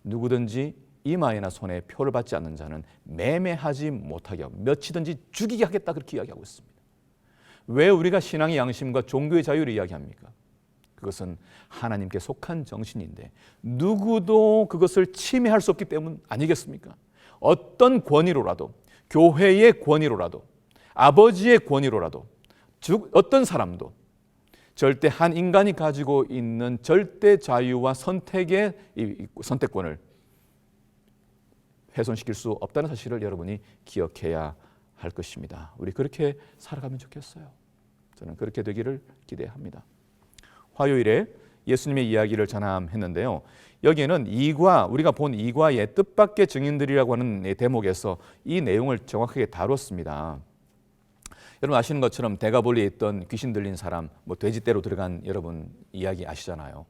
누구든지 이마에나 손에 표를 받지 않는 자는 매매하지 못하게 하고 몇이든지 죽이게 하겠다, 그렇게 이야기하고 있습니다. 왜 우리가 신앙의 양심과 종교의 자유를 이야기합니까? 그것은 하나님께 속한 정신인데 누구도 그것을 침해할 수 없기 때문 아니겠습니까? 어떤 권위로라도, 교회의 권위로라도, 아버지의 권위로라도, 어떤 사람도 절대 한 인간이 가지고 있는 절대 자유와 선택의 선택권을 훼손시킬 수 없다는 사실을 여러분이 기억해야 할 것입니다. 우리 그렇게 살아가면 좋겠어요. 저는 그렇게 되기를 기대합니다. 화요일에 예수님의 이야기를 전함했는데요. 여기에는 이과, 우리가 본 이과의 뜻밖의 증인들이라고 하는 대목에서 이 내용을 정확하게 다뤘습니다. 여러분 아시는 것처럼 대가볼리에 있던 귀신 들린 사람, 돼지떼로 들어간 여러분 이야기 아시잖아요.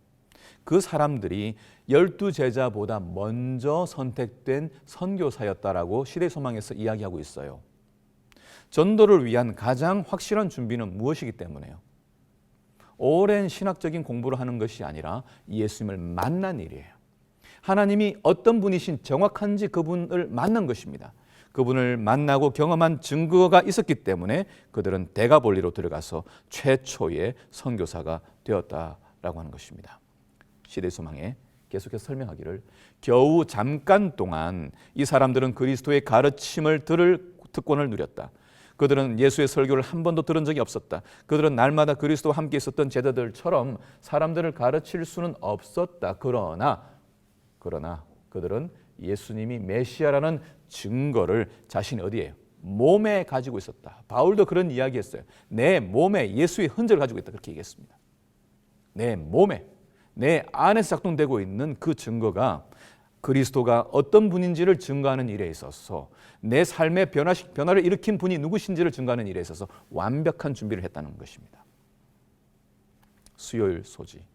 그 사람들이 12제자보다 먼저 선택된 선교사였다라고 시대소망에서 이야기하고 있어요. 전도를 위한 가장 확실한 준비는 무엇이기 때문에요? 오랜 신학적인 공부를 하는 것이 아니라 예수님을 만난 일이에요. 하나님이 어떤 분이신 정확한지 그분을 만난 것입니다. 그분을 만나고 경험한 증거가 있었기 때문에 그들은 대가볼리로 들어가서 최초의 선교사가 되었다라고 하는 것입니다. 시대소망에 계속해서 설명하기를 겨우 잠깐 동안 이 사람들은 그리스도의 가르침을 들을 특권을 누렸다. 그들은 예수의 설교를 한 번도 들은 적이 없었다. 그들은 날마다 그리스도와 함께 있었던 제자들처럼 사람들을 가르칠 수는 없었다. 그러나 그들은 예수님이 메시아라는 증거를 자신이 어디에? 몸에 가지고 있었다. 바울도 그런 이야기했어요. 내 몸에 예수의 흔적을 가지고 있다. 그렇게 얘기했습니다. 내 몸에, 내 안에서 작동되고 있는 그 증거가 그리스도가 어떤 분인지를 증거하는 일에 있어서 내 삶의 변화를 일으킨 분이 누구신지를 증거하는 일에 있어서 완벽한 준비를 했다는 것입니다. 수요일 소지,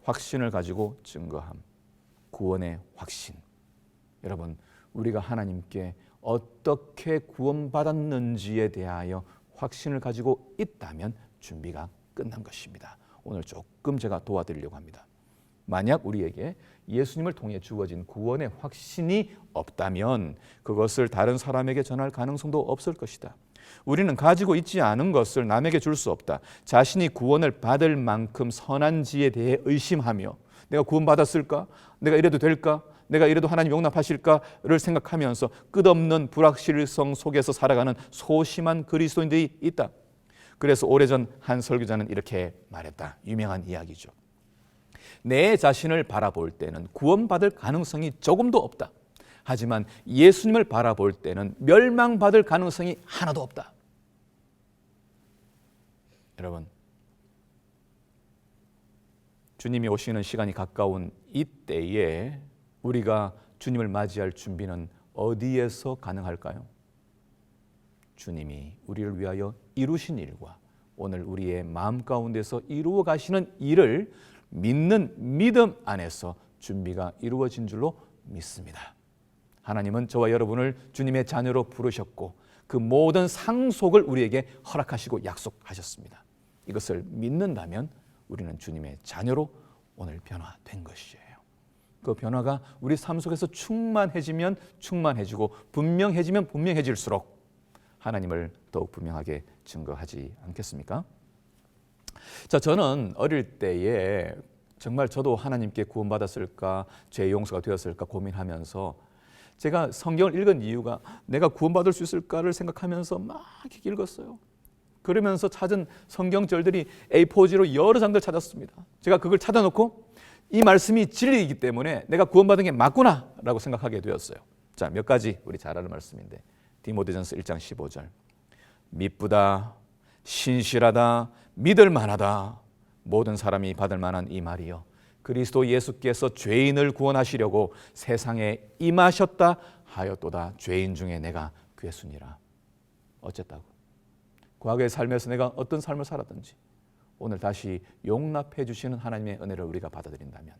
확신을 가지고 증거함, 구원의 확신. 여러분, 우리가 하나님께 어떻게 구원받았는지에 대하여 확신을 가지고 있다면 준비가 끝난 것입니다. 오늘 조금 제가 도와드리려고 합니다. 만약 우리에게 예수님을 통해 주어진 구원의 확신이 없다면 그것을 다른 사람에게 전할 가능성도 없을 것이다. 우리는 가지고 있지 않은 것을 남에게 줄 수 없다. 자신이 구원을 받을 만큼 선한지에 대해 의심하며 내가 구원받았을까? 내가 이래도 될까? 내가 이래도 하나님 용납하실까를 생각하면서 끝없는 불확실성 속에서 살아가는 소심한 그리스도인들이 있다. 그래서 오래전 한 설교자는 이렇게 말했다. 유명한 이야기죠. 내 자신을 바라볼 때는 구원받을 가능성이 조금도 없다. 하지만 예수님을 바라볼 때는 멸망받을 가능성이 하나도 없다. 여러분, 주님이 오시는 시간이 가까운 이때에 우리가 주님을 맞이할 준비는 어디에서 가능할까요? 주님이 우리를 위하여 이루신 일과 오늘 우리의 마음 가운데서 이루어 가시는 일을 믿는 믿음 안에서 준비가 이루어진 줄로 믿습니다. 하나님은 저와 여러분을 주님의 자녀로 부르셨고 그 모든 상속을 우리에게 허락하시고 약속하셨습니다. 이것을 믿는다면 우리는 주님의 자녀로 오늘 변화된 것이에요. 그 변화가 우리 삶 속에서 충만해지면 충만해지고 분명해지면 분명해질수록 하나님을 더욱 분명하게 증거하지 않겠습니까? 자, 저는 어릴 때에 정말 저도 하나님께 구원받았을까, 죄 용서가 되었을까 고민하면서 제가 성경을 읽은 이유가 내가 구원받을 수 있을까를 생각하면서 막 읽었어요. 그러면서 찾은 성경절들이 A4지로 여러 장들 찾았습니다. 제가 그걸 찾아놓고 이 말씀이 진리이기 때문에 내가 구원받은 게 맞구나 라고 생각하게 되었어요. 자, 몇 가지 우리 잘 아는 말씀인데 디모데전서 1장 15절 미쁘다, 신실하다, 믿을 만하다 모든 사람이 받을 만한 이 말이요 그리스도 예수께서 죄인을 구원하시려고 세상에 임하셨다 하였도다. 죄인 중에 내가 괴순이라. 어쨌다고? 과거의 삶에서 내가 어떤 삶을 살았든지 오늘 다시 용납해 주시는 하나님의 은혜를 우리가 받아들인다면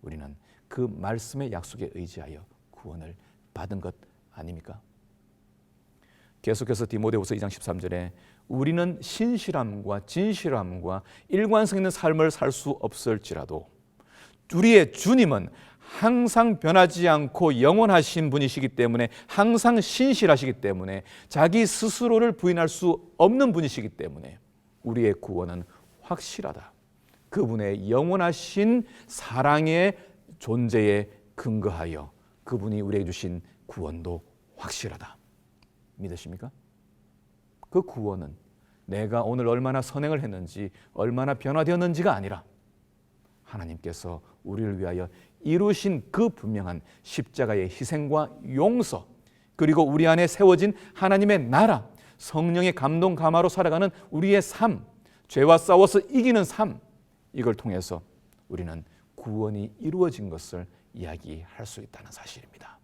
우리는 그 말씀의 약속에 의지하여 구원을 받은 것 아닙니까? 계속해서 디모데후서 2장 13절에 우리는 신실함과 진실함과 일관성 있는 삶을 살 수 없을지라도 우리의 주님은 항상 변하지 않고 영원하신 분이시기 때문에 항상 신실하시기 때문에 자기 스스로를 부인할 수 없는 분이시기 때문에 우리의 구원은 확실하다. 그분의 영원하신 사랑의 존재에 근거하여 그분이 우리에게 주신 구원도 확실하다. 믿으십니까? 그 구원은 내가 오늘 얼마나 선행을 했는지 얼마나 변화되었는지가 아니라 하나님께서 우리를 위하여 이루신 그 분명한 십자가의 희생과 용서 그리고 우리 안에 세워진 하나님의 나라 성령의 감동 감화로 살아가는 우리의 삶 죄와 싸워서 이기는 삶 이걸 통해서 우리는 구원이 이루어진 것을 이야기할 수 있다는 사실입니다.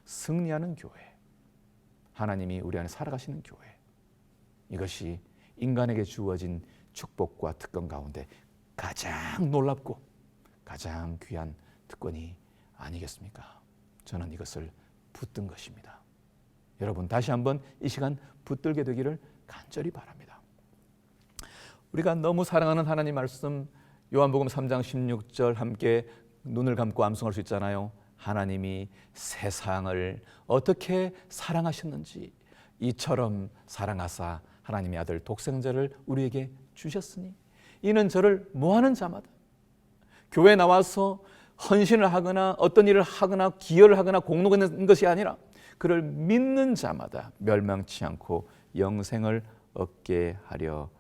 승리하는 교회 하나님이 우리 안에 살아가시는 교회 이것이 인간에게 주어진 축복과 특권 가운데 가장 놀랍고 가장 귀한 특권이 아니겠습니까? 저는 이것을 붙든 것입니다. 여러분 다시 한번 이 시간 붙들게 되기를 간절히 바랍니다. 우리가 너무 사랑하는 하나님 말씀 요한복음 3장 16절 함께 눈을 감고 암송할 수 있잖아요. 하나님이 세상을 어떻게 사랑하셨는지 이처럼 사랑하사 하나님의 아들 독생자를 우리에게 주셨으니 이는 저를 뭐하는 자마다 교회에 나와서 헌신을 하거나 어떤 일을 하거나 기여를 하거나 공로하는 것이 아니라 그를 믿는 자마다 멸망치 않고 영생을 얻게 하려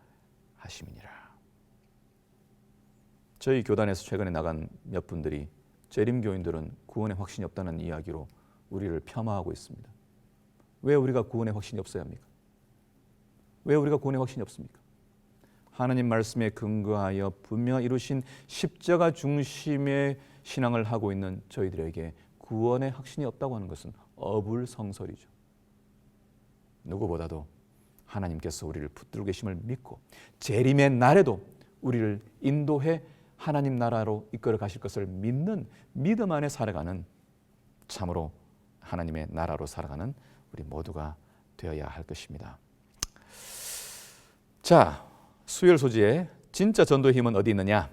하심이니라. 저희 교단에서 최근에 나간 몇 분들이 재림교인들은 구원의 확신이 없다는 이야기로 우리를 폄하하고 있습니다. 왜 우리가 구원의 확신이 없어야 합니까? 왜 우리가 구원의 확신이 없습니까? 하나님 말씀에 근거하여 분명히 이루신 십자가 중심의 신앙을 하고 있는 저희들에게 구원의 확신이 없다고 하는 것은 어불성설이죠. 누구보다도 하나님께서 우리를 붙들고 계심을 믿고 재림의 날에도 우리를 인도해 하나님 나라로 이끌어 가실 것을 믿는 믿음 안에 살아가는 참으로 하나님의 나라로 살아가는 우리 모두가 되어야 할 것입니다. 자, 수요일 소지에 진짜 전도의 힘은 어디 있느냐?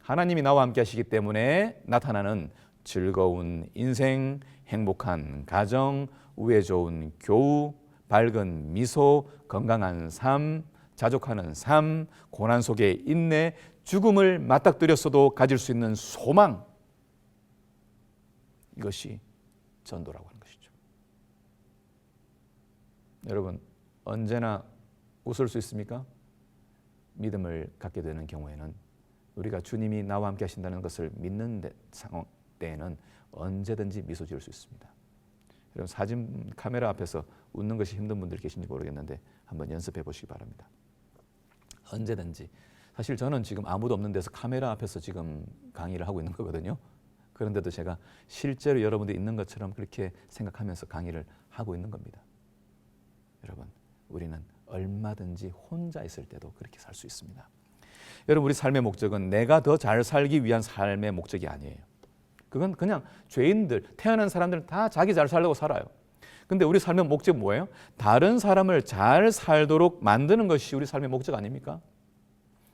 하나님이 나와 함께 하시기 때문에 나타나는 즐거운 인생, 행복한 가정, 우애 좋은 교우, 밝은 미소, 건강한 삶, 자족하는 삶, 고난 속에 인내, 죽음을 맞닥뜨렸어도 가질 수 있는 소망 이것이 전도라고 하는 것이죠. 여러분 언제나 웃을 수 있습니까? 믿음을 갖게 되는 경우에는 우리가 주님이 나와 함께 하신다는 것을 믿는 상황 때에는 언제든지 미소 지을 수 있습니다. 여러분 사진 카메라 앞에서 웃는 것이 힘든 분들 계신지 모르겠는데 한번 연습해 보시기 바랍니다. 언제든지. 사실 저는 지금 아무도 없는 데서 카메라 앞에서 지금 강의를 하고 있는 거거든요. 그런데도 제가 실제로 여러분들이 있는 것처럼 그렇게 생각하면서 강의를 하고 있는 겁니다. 여러분 우리는 얼마든지 혼자 있을 때도 그렇게 살 수 있습니다. 여러분 우리 삶의 목적은 내가 더 잘 살기 위한 삶의 목적이 아니에요. 그건 그냥 죄인들, 태어난 사람들은 다 자기 잘 살려고 살아요. 근데 우리 삶의 목적은 뭐예요? 다른 사람을 잘 살도록 만드는 것이 우리 삶의 목적 아닙니까?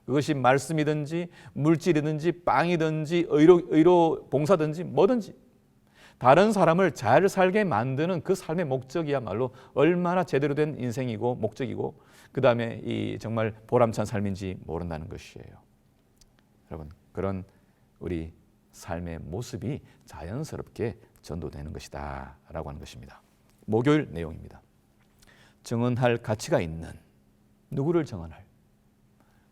그것이 말씀이든지 물질이든지 빵이든지 의로 봉사든지 뭐든지 다른 사람을 잘 살게 만드는 그 삶의 목적이야말로 얼마나 제대로 된 인생이고 목적이고 그 다음에 이 정말 보람찬 삶인지 모른다는 것이에요. 여러분 그런 우리 삶의 모습이 자연스럽게 전도되는 것이다 라고 하는 것입니다. 목요일 내용입니다. 정언할 가치가 있는 누구를 정언할?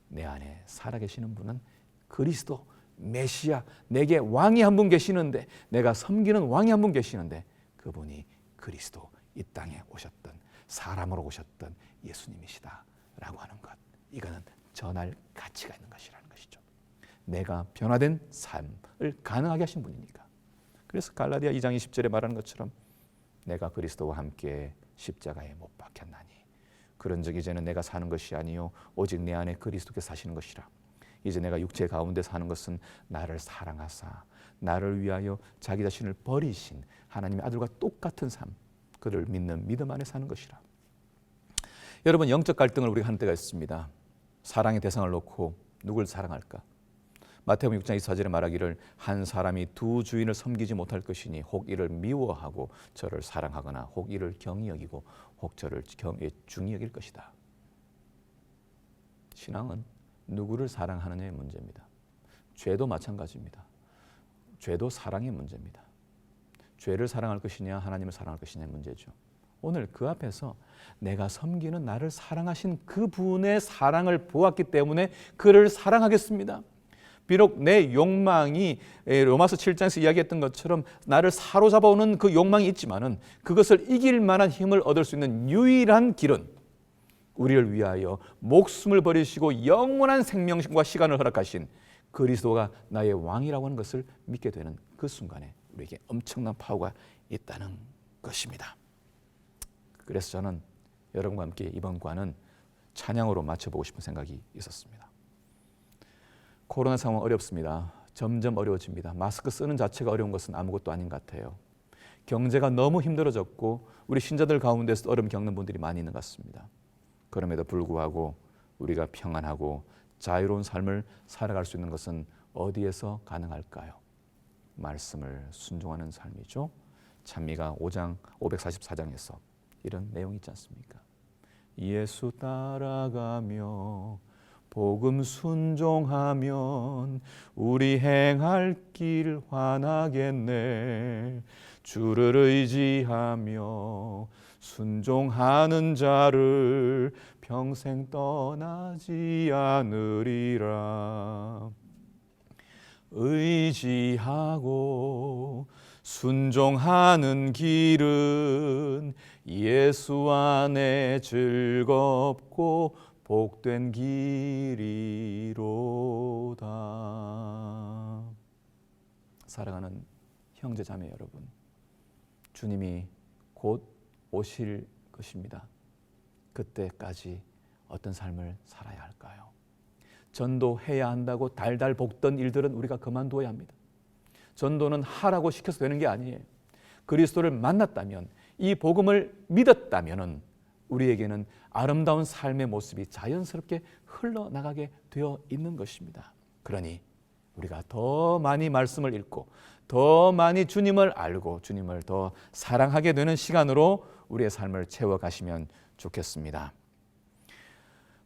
내 안에 살아계시는 분은 그리스도 메시아 내게 왕이 한 분 계시는데 내가 섬기는 왕이 한 분 계시는데 그분이 그리스도 이 땅에 오셨던 사람으로 오셨던 예수님이시다 라고 하는 것 이거는 전할 가치가 있는 것이라는 것이죠. 내가 변화된 삶을 가능하게 하신 분이니까. 그래서 갈라디아 2장 20절에 말하는 것처럼 내가 그리스도와 함께 십자가에 못 박혔나니 그런즉 이제는 내가 사는 것이 아니요 오직 내 안에 그리스도께서 사시는 것이라. 이제 내가 육체 가운데 사는 것은 나를 사랑하사 나를 위하여 자기 자신을 버리신 하나님의 아들과 똑같은 삶, 그를 믿는 믿음 안에 사는 것이라. 여러분, 영적 갈등을 우리가 하는 때가 있습니다. 사랑의 대상을 놓고 누굴 사랑할까? 마태복음 6장 24절에 말하기를 한 사람이 두 주인을 섬기지 못할 것이니 혹 이를 미워하고 저를 사랑하거나 혹 이를 경히 여기고 혹 저를 중히 여길 것이다. 신앙은 누구를 사랑하느냐의 문제입니다. 죄도 마찬가지입니다. 죄도 사랑의 문제입니다. 죄를 사랑할 것이냐 하나님을 사랑할 것이냐의 문제죠. 오늘 그 앞에서 내가 섬기는 나를 사랑하신 그분의 사랑을 보았기 때문에 그를 사랑하겠습니다. 비록 내 욕망이 로마서 7장에서 이야기했던 것처럼 나를 사로잡아오는 그 욕망이 있지만은 그것을 이길 만한 힘을 얻을 수 있는 유일한 길은 우리를 위하여 목숨을 버리시고 영원한 생명과 시간을 허락하신 그리스도가 나의 왕이라고 하는 것을 믿게 되는 그 순간에 우리에게 엄청난 파워가 있다는 것입니다. 그래서 저는 여러분과 함께 이번 과는 찬양으로 마쳐보고 싶은 생각이 있었습니다. 코로나 상황 어렵습니다. 점점 어려워집니다. 마스크 쓰는 자체가 어려운 것은 아무것도 아닌 것 같아요. 경제가 너무 힘들어졌고 우리 신자들 가운데서 어려움 겪는 분들이 많이 있는 것 같습니다. 그럼에도 불구하고 우리가 평안하고 자유로운 삶을 살아갈 수 있는 것은 어디에서 가능할까요? 말씀을 순종하는 삶이죠. 찬미가 5장 544장에서 이런 내용이 있지 않습니까? 예수 따라가며 복음 순종하면 우리 행할 길 환하겠네. 주를 의지하며 순종하는 자를 평생 떠나지 않으리라. 의지하고 순종하는 길은 예수 안에 즐겁고 복된 길이로다. 사랑하는 형제 자매 여러분, 주님이 곧 오실 것입니다. 그때까지 어떤 삶을 살아야 할까요? 전도해야 한다고 달달 볶던 일들은 우리가 그만둬야 합니다. 전도는 하라고 시켜서 되는 게 아니에요. 그리스도를 만났다면, 이 복음을 믿었다면 우리에게는 아름다운 삶의 모습이 자연스럽게 흘러나가게 되어 있는 것입니다. 그러니 우리가 더 많이 말씀을 읽고 더 많이 주님을 알고 주님을 더 사랑하게 되는 시간으로 우리의 삶을 채워가시면 좋겠습니다.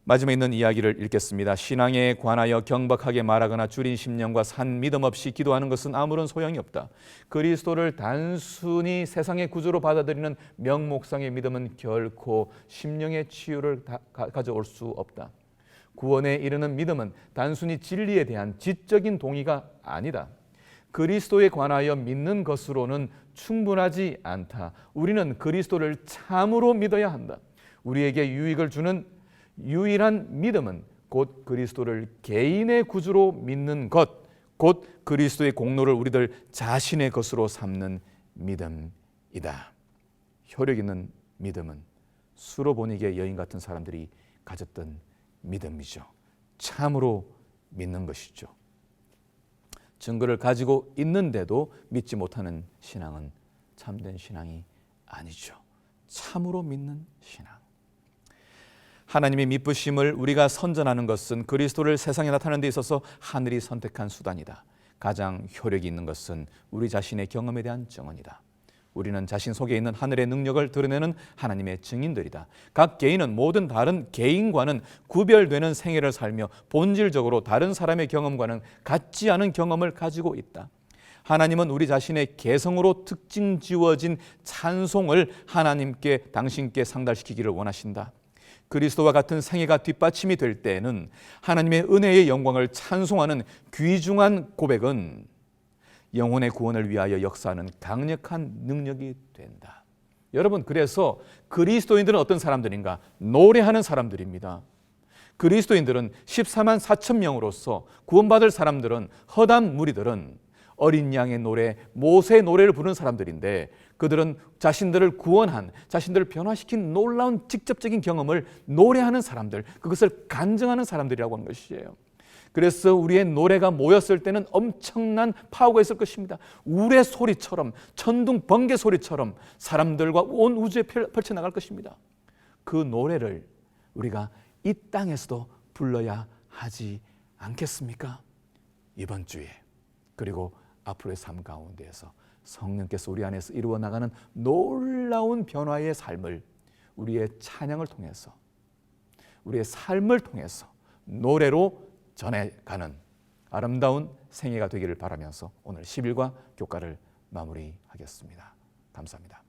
마지막에 있는 이야기를 읽겠습니다. 신앙에 관하여 경박하게 말하거나 줄인 심령과 산 믿음 없이 기도하는 것은 아무런 소용이 없다. 그리스도를 단순히 세상의 구조로 받아들이는 명목상의 믿음은 결코 심령의 치유를 가져올 수 없다. 구원에 이르는 믿음은 단순히 진리에 대한 지적인 동의가 아니다. 그리스도에 관하여 믿는 것으로는 충분하지 않다. 우리는 그리스도를 참으로 믿어야 한다. 우리에게 유익을 주는 유일한 믿음은 곧 그리스도를 개인의 구주로 믿는 것, 곧 그리스도의 공로를 우리들 자신의 것으로 삼는 믿음이다. 효력 있는 믿음은 수로보니게 여인 같은 사람들이 가졌던 믿음이죠. 참으로 믿는 것이죠. 증거를 가지고 있는데도 믿지 못하는 신앙은 참된 신앙이 아니죠. 참으로 믿는 신앙. 하나님의 미쁘심을 우리가 선전하는 것은 그리스도를 세상에 나타내는 데 있어서 하늘이 선택한 수단이다. 가장 효력이 있는 것은 우리 자신의 경험에 대한 증언이다. 우리는 자신 속에 있는 하늘의 능력을 드러내는 하나님의 증인들이다. 각 개인은 모든 다른 개인과는 구별되는 생애를 살며 본질적으로 다른 사람의 경험과는 같지 않은 경험을 가지고 있다. 하나님은 우리 자신의 개성으로 특징 지워진 찬송을 하나님께 당신께 상달시키기를 원하신다. 그리스도와 같은 생애가 뒷받침이 될 때에는 하나님의 은혜의 영광을 찬송하는 귀중한 고백은 영혼의 구원을 위하여 역사하는 강력한 능력이 된다. 여러분, 그래서 그리스도인들은 어떤 사람들인가? 노래하는 사람들입니다. 그리스도인들은 14만 4천 명으로서 구원받을 사람들은, 허담 무리들은 어린 양의 노래, 모세의 노래를 부르는 사람들인데, 그들은 자신들을 구원한, 자신들을 변화시킨 놀라운 직접적인 경험을 노래하는 사람들, 그것을 간증하는 사람들이라고 하는 것이에요. 그래서 우리의 노래가 모였을 때는 엄청난 파워가 있을 것입니다. 우레 소리처럼, 천둥 번개 소리처럼 사람들과 온 우주에 펼쳐나갈 것입니다. 그 노래를 우리가 이 땅에서도 불러야 하지 않겠습니까? 이번 주에, 그리고 앞으로의 삶 가운데에서 성령께서 우리 안에서 이루어 나가는 놀라운 변화의 삶을 우리의 찬양을 통해서, 우리의 삶을 통해서 노래로 전해가는 아름다운 생애가 되기를 바라면서 오늘 10일과 교과를 마무리하겠습니다. 감사합니다.